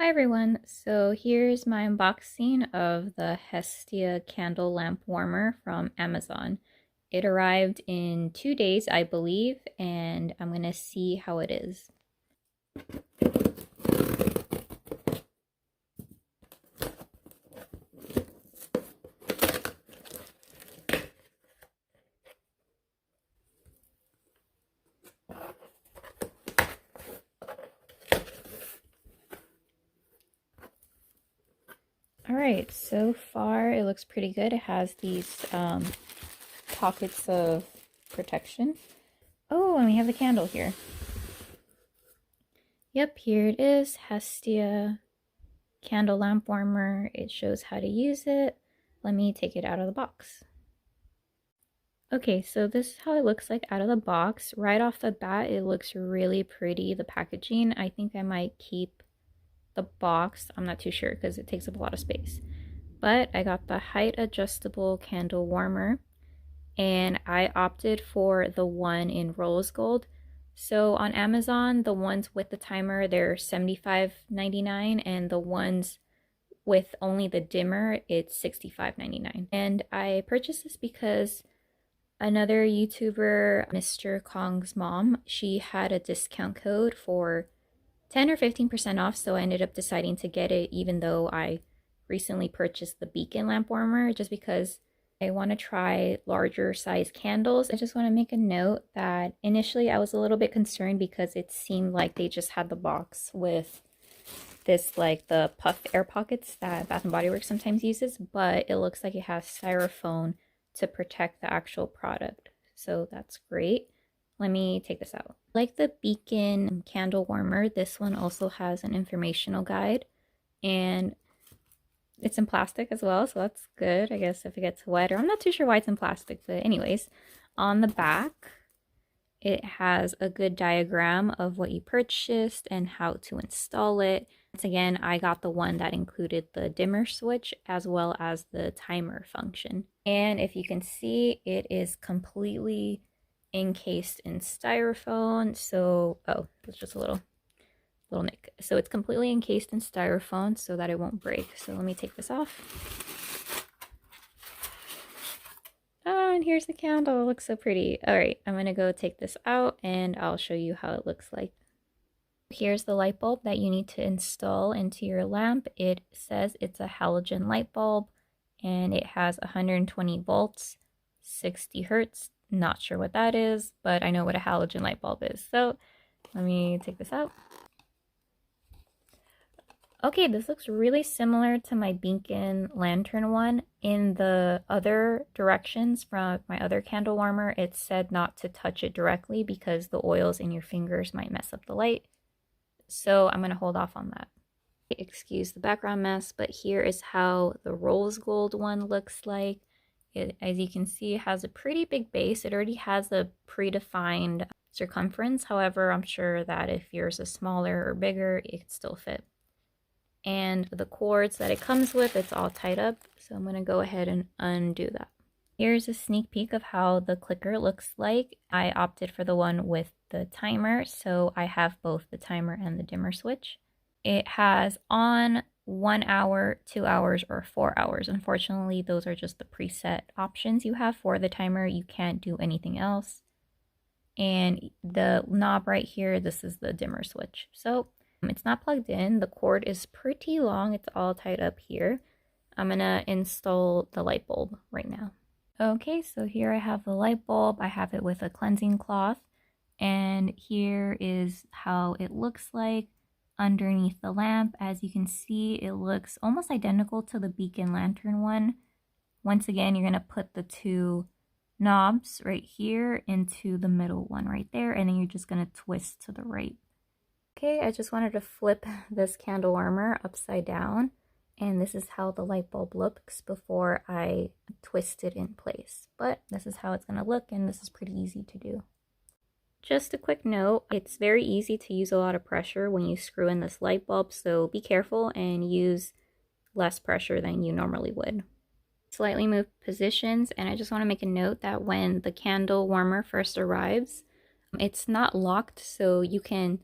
Hi everyone, so here's my unboxing of the Hestia candle lamp warmer from Amazon. It arrived in 2 days, I believe, and I'm gonna see how it is. Alright, so far it looks pretty good. It has these pockets of protection. Oh, and we have the candle here. Yep, here it is, Hestia candle lamp warmer. It shows how to use it. Let me take it out of the box. Okay, so this is how it looks like out of the box. Right off the bat, it looks really pretty, the packaging. I think I might keep the box. I'm not too sure because it takes up a lot of space. But I got the height adjustable candle warmer, and I opted for the one in rose gold. So on Amazon, the ones with the timer, they're $75.99, and the ones with only the dimmer, it's $65.99. And I purchased this because another YouTuber, Mr. Kong's mom, she had a discount code for 10 or 15% off, so I ended up deciding to get it even though I recently purchased the beacon lamp warmer just because I want to try larger size candles. I just want to make a note that initially I was a little bit concerned because it seemed like they just had the box with this, like the puff air pockets that Bath & Body Works sometimes uses, but it looks like it has styrofoam to protect the actual product. So that's great. Let me take this out. Like the beacon candle warmer, this one also has an informational guide, and it's in plastic as well, so that's good. I guess if it gets wet, or I'm not too sure why it's in plastic, but anyways, on the back, it has a good diagram of what you purchased and how to install it. Once again, I got the one that included the dimmer switch as well as the timer function. And if you can see, it is completely encased in styrofoam. So, oh, it's just a little nick. So it's completely encased in styrofoam so that it won't break. So let me take this off. Oh, and here's the candle. It looks so pretty. All right, I'm gonna go take this out and I'll show you how it looks like. Here's the light bulb that you need to install into your lamp. It says it's a halogen light bulb and it has 120 volts, 60 hertz. Not sure what that is, but I know what a halogen light bulb is. So let me take this out. Okay, this looks really similar to my beacon lantern one. In the other directions from my other candle warmer, it said not to touch it directly because the oils in your fingers might mess up the light. So I'm going to hold off on that. Excuse the background mess, but here is how the rose gold one looks like. It, as you can see, it has a pretty big base. It already has a predefined circumference. However, I'm sure that if yours is smaller or bigger, it could still fit. And the cords that it comes with, it's all tied up. So I'm going to go ahead and undo that. Here's a sneak peek of how the clicker looks like. I opted for the one with the timer, so I have both the timer and the dimmer switch. It has on 1 hour, 2 hours, or 4 hours. Unfortunately, those are just the preset options you have for the timer. You can't do anything else. And the knob right here, this is the dimmer switch. So it's not plugged in. The cord is pretty long. It's all tied up here. I'm gonna install the light bulb right now. Okay, so here I have the light bulb. I have it with a cleansing cloth. And here is how it looks like underneath the lamp. As you can see, it looks almost identical to the beacon lantern one. Once again, you're gonna put the two knobs right here into the middle one right there, and then you're just gonna twist to the right. Okay, I just wanted to flip this candle warmer upside down, and this is how the light bulb looks before I twist it in place. But this is how it's gonna look, and this is pretty easy to do. Just a quick note, it's very easy to use a lot of pressure when you screw in this light bulb, so be careful and use less pressure than you normally would. Slightly move positions, and I just want to make a note that when the candle warmer first arrives, it's not locked, so you can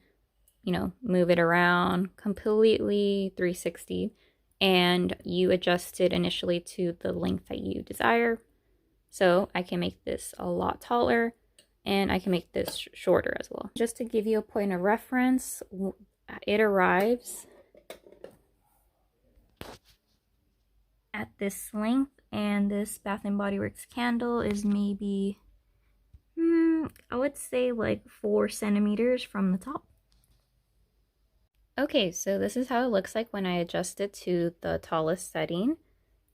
move it around completely 360, and you adjust it initially to the length that you desire. So I can make this a lot taller, and I can make this shorter as well. Just to give you a point of reference, it arrives at this length, and this Bath & Body Works candle is maybe, I would say like 4 centimeters from the top. Okay, so this is how it looks like when I adjust it to the tallest setting.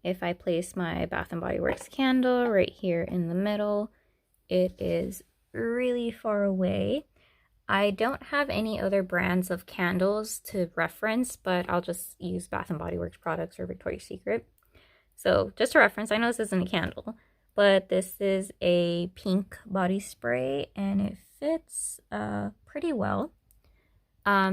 If I place my Bath & Body Works candle right here in the middle, it is really far away. I don't have any other brands of candles to reference, but I'll just use Bath & Body Works products or Victoria's Secret. So just a reference, I know this isn't a candle, but this is a pink body spray and it fits pretty well.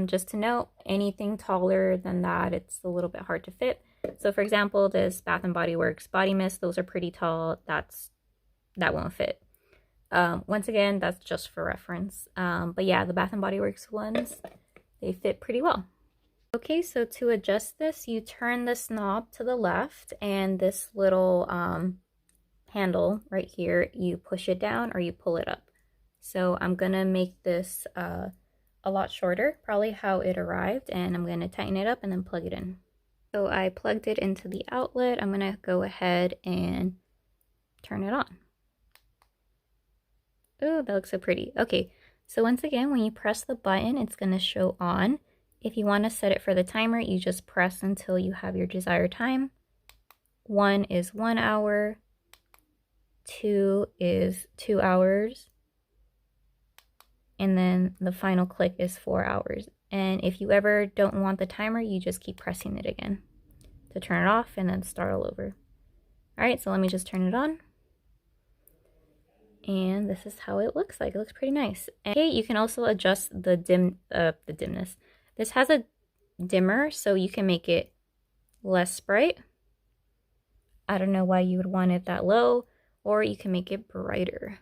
Just to note, anything taller than that, it's a little bit hard to fit. So for example, this Bath & Body Works body mist, those are pretty tall. That won't fit. Once again, that's just for reference. But yeah, the Bath & Body Works ones, they fit pretty well. Okay, so to adjust this, you turn this knob to the left, and this little handle right here, you push it down or you pull it up. So I'm gonna make this a lot shorter, probably how it arrived, and I'm gonna tighten it up and then plug it in. So I plugged it into the outlet. I'm gonna go ahead and turn it on. Oh, that looks so pretty. Okay, so once again, when you press the button, it's gonna show on. If you want to set it for the timer, you just press until you have your desired time. 1 is 1 hour, 2 is 2 hours, and then the final click is 4 hours. And if you ever don't want the timer, you just keep pressing it again to turn it off and then start all over. All right, so let me just turn it on. And this is how it looks like. It looks pretty nice. Okay, you can also adjust the dimness. This has a dimmer, so you can make it less bright. I don't know why you would want it that low, or you can make it brighter.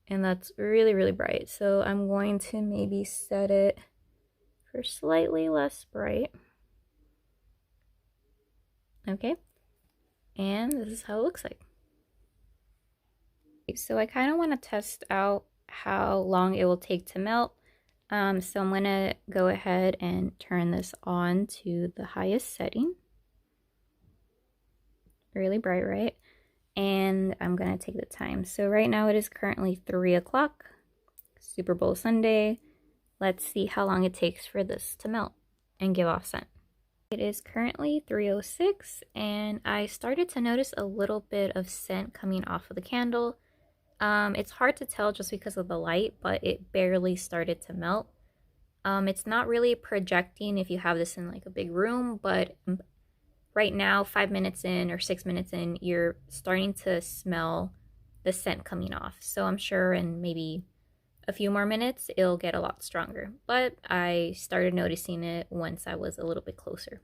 And that's really, really bright. So I'm going to maybe set it for slightly less bright. Okay. And this is how it looks like. So I kind of want to test out how long it will take to melt. So I'm going to go ahead and turn this on to the highest setting. Really bright, right? And I'm going to take the time. So right now it is currently 3 o'clock, Super Bowl Sunday. Let's see how long it takes for this to melt and give off scent. It is currently 3:06, and I started to notice a little bit of scent coming off of the candle. It's hard to tell just because of the light, but it barely started to melt. It's not really projecting if you have this in like a big room, but right now, 5 minutes in or 6 minutes in, you're starting to smell the scent coming off. So I'm sure in maybe a few more minutes, it'll get a lot stronger. But I started noticing it once I was a little bit closer.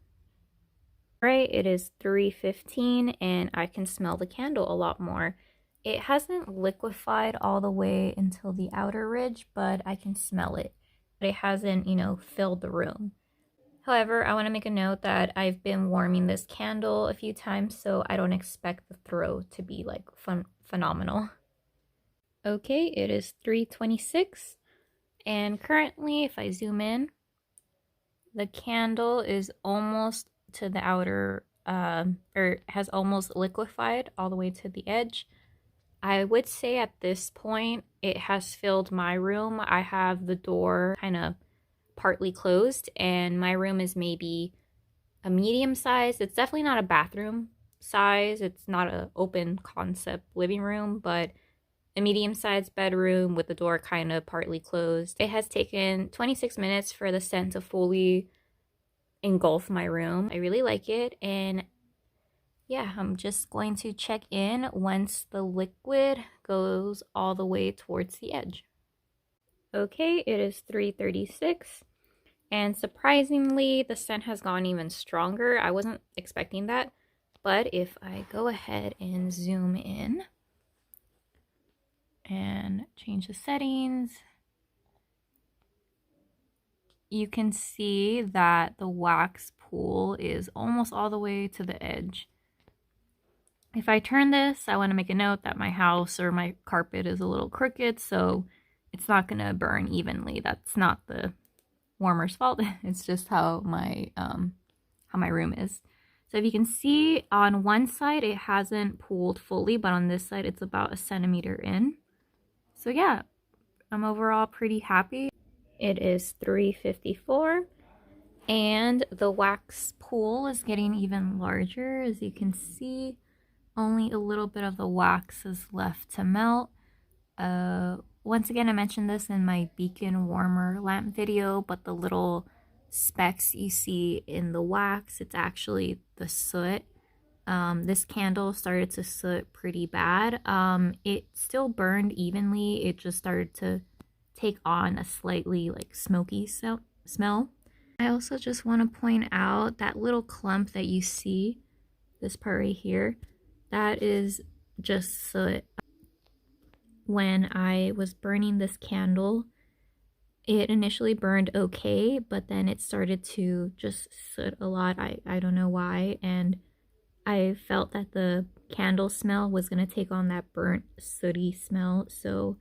Right, it is 3:15 and I can smell the candle a lot more. It hasn't liquefied all the way until the outer ridge, but I can smell it. But it hasn't, filled the room. However, I want to make a note that I've been warming this candle a few times, so I don't expect the throw to be like phenomenal. Okay, it is 3:26, and currently, if I zoom in, the candle is almost to the outer, or has almost liquefied all the way to the edge. I would say at this point, it has filled my room. I have the door kind of partly closed, and my room is maybe a medium size. It's definitely not a bathroom size. It's not an open concept living room, but a medium-sized bedroom with the door kind of partly closed. It has taken 26 minutes for the scent to fully engulf my room. I really like it, and yeah, I'm just going to check in once the liquid goes all the way towards the edge. Okay, it is 3:36, and surprisingly, the scent has gone even stronger. I wasn't expecting that, but if I go ahead and zoom in and change the settings, you can see that the wax pool is almost all the way to the edge. If I turn this, I want to make a note that my house or my carpet is a little crooked, so it's not going to burn evenly. That's not the warmer's fault. It's just how my room is. So if you can see, on one side it hasn't pooled fully, but on this side it's about a centimeter in. So yeah, I'm overall pretty happy. It is 3:54 and the wax pool is getting even larger. As you can see, only a little bit of the wax is left to melt. Once again, I mentioned this in my beacon warmer lamp video, but the little specks you see in the wax, it's actually the soot. This candle started to soot pretty bad. It still burned evenly. It just started to take on a slightly like smoky smell. I also just want to point out that little clump that you see, this part right here, that is just soot. When I was burning this candle, it initially burned okay, but then it started to just soot a lot. I don't know why, and I felt that the candle smell was going to take on that burnt, sooty smell. So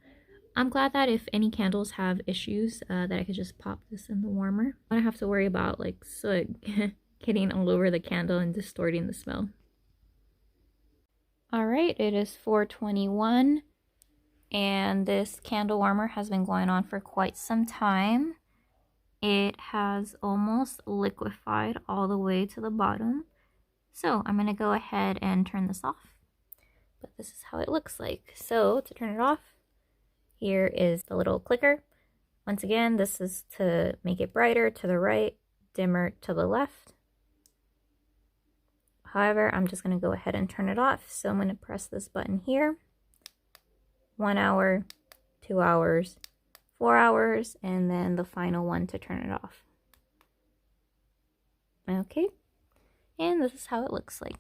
I'm glad that if any candles have issues, that I could just pop this in the warmer. I don't have to worry about like soot getting all over the candle and distorting the smell. Alright, it is 4:21 and this candle warmer has been going on for quite some time. It has almost liquefied all the way to the bottom. So I'm going to go ahead and turn this off. But this is how it looks like. So to turn it off, here is the little clicker. Once again, this is to make it brighter to the right, dimmer to the left. However, I'm just going to go ahead and turn it off. So I'm going to press this button here. 1 hour, 2 hours, 4 hours, and then the final one to turn it off. Okay, and this is how it looks like.